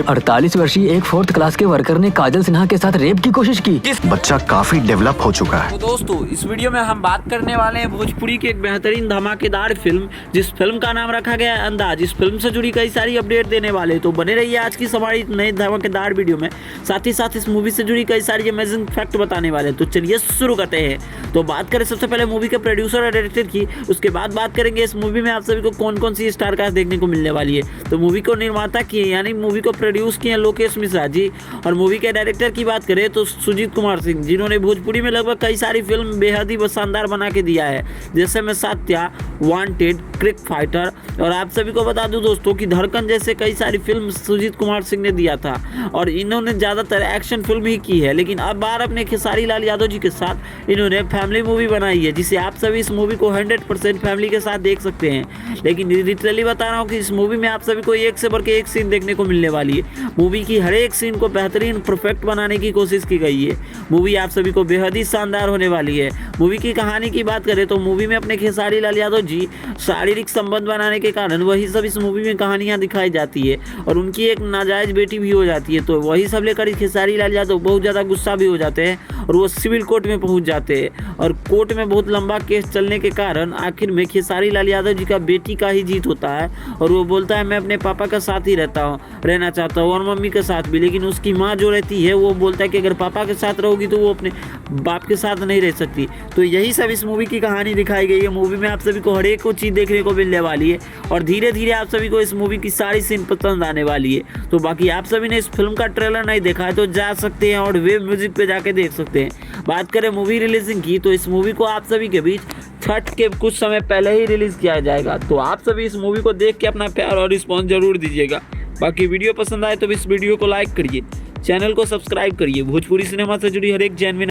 48 वर्षीय एक 4th class के वर्कर ने काजल सिन्हा के साथ रेप की कोशिश की। बच्चा काफी डेवलप हो चुका है। तो दोस्तों, इस वीडियो में हम बात करने वाले हैं भोजपुरी की एक बेहतरीन धमाकेदार फिल्म, जिस फिल्म का नाम रखा गया है अंदाज। इस फिल्म से जुड़ी कई सारी अपडेट देने वाले, तो बने रहिए आज की हमारी नई धमाकेदार वीडियो में। साथ ही साथ इस मूवी से जुड़ी कई सारी अमेजिंग फैक्ट बताने वाले। तो चलिए शुरू करते हैं। तो बात करें सबसे पहले मूवी के प्रोड्यूसर और डायरेक्टर की, उसके बाद बात करेंगे इस मूवी में आप सभी को कौन कौन सी स्टार कास्ट देखने को मिलने वाली है। तो मूवी को निर्माता किए यानी मूवी को प्रोड्यूस किए लोकेश मिश्रा जी, और मूवी के डायरेक्टर की बात करें तो सुजीत कुमार सिंह, जिन्होंने भोजपुरी में लगभग कई सारी फिल्म बेहद ही शानदार बना के दिया है, जैसे में सात्या, वांटेड, क्रिक फाइटर, और आप सभी को बता दूं दोस्तों कि धड़कन जैसे कई सारी फिल्म सुजीत कुमार सिंह ने दिया था, और इन्होंने ज़्यादातर एक्शन फिल्म ही की है। लेकिन अब बार अपने खेसारी लाल यादव जी के साथ इन्होंने फैमिली मूवी बनाई है, जिसे आप सभी इस मूवी को 100% फैमिली के साथ देख सकते हैं। लेकिन लिटरली बता रहा हूँ कि इस मूवी में आप सभी को एक से बढ़ के एक सीन देखने को मिलने वाली है। मूवी की हर एक सीन को बेहतरीन परफेक्ट बनाने की कोशिश की गई है। मूवी आप सभी को बेहद ही शानदार होने वाली है। मूवी की कहानी की बात करें तो मूवी में अपने खेसारी लाल यादव जी शारीरिक संबंध बनाने के कारण वही सब इस मूवी में कहानियां दिखाई जाती है, और उनकी एक नाजायज बेटी भी हो जाती है। तो वही सब लेकर खेसारी लाल यादव बहुत ज़्यादा गुस्सा भी हो जाते हैं, और वो सिविल कोर्ट में पहुंच जाते हैं, और कोर्ट में बहुत लंबा केस चलने के कारण आखिर में खेसारी लाल यादव जी का बेटी का ही जीत होता है, और वो बोलता है मैं अपने पापा का साथ ही रहना चाहता हूँ, और मम्मी के साथ भी। लेकिन उसकी माँ जो रहती है वो बोलता है कि अगर पापा के साथ रहोगी तो वो अपने बाप के साथ नहीं रह सकती। तो यही सब इस मूवी की कहानी दिखाई गई है। मूवी में आप सभी को हर एक को चीज़ देखने को मिलने वाली है, और धीरे धीरे आप सभी को इस मूवी की सारी सीन पसंद आने वाली है। तो बाकी आप सभी ने इस फिल्म का ट्रेलर नहीं देखा है तो जा सकते हैं और वेब म्यूजिक पे जाके देख सकते हैं। बात करें मूवी रिलीजिंग की, तो इस मूवी को आप सभी के बीच छठ के कुछ समय पहले ही रिलीज किया जाएगा। तो आप सभी इस मूवी को देख के अपना प्यार और रिस्पॉन्स जरूर दीजिएगा। बाकी वीडियो पसंद आए तो इस वीडियो को लाइक करिए, चैनल को सब्सक्राइब करिए। भोजपुरी सिनेमा से जुड़ी हर एक जेन्युइन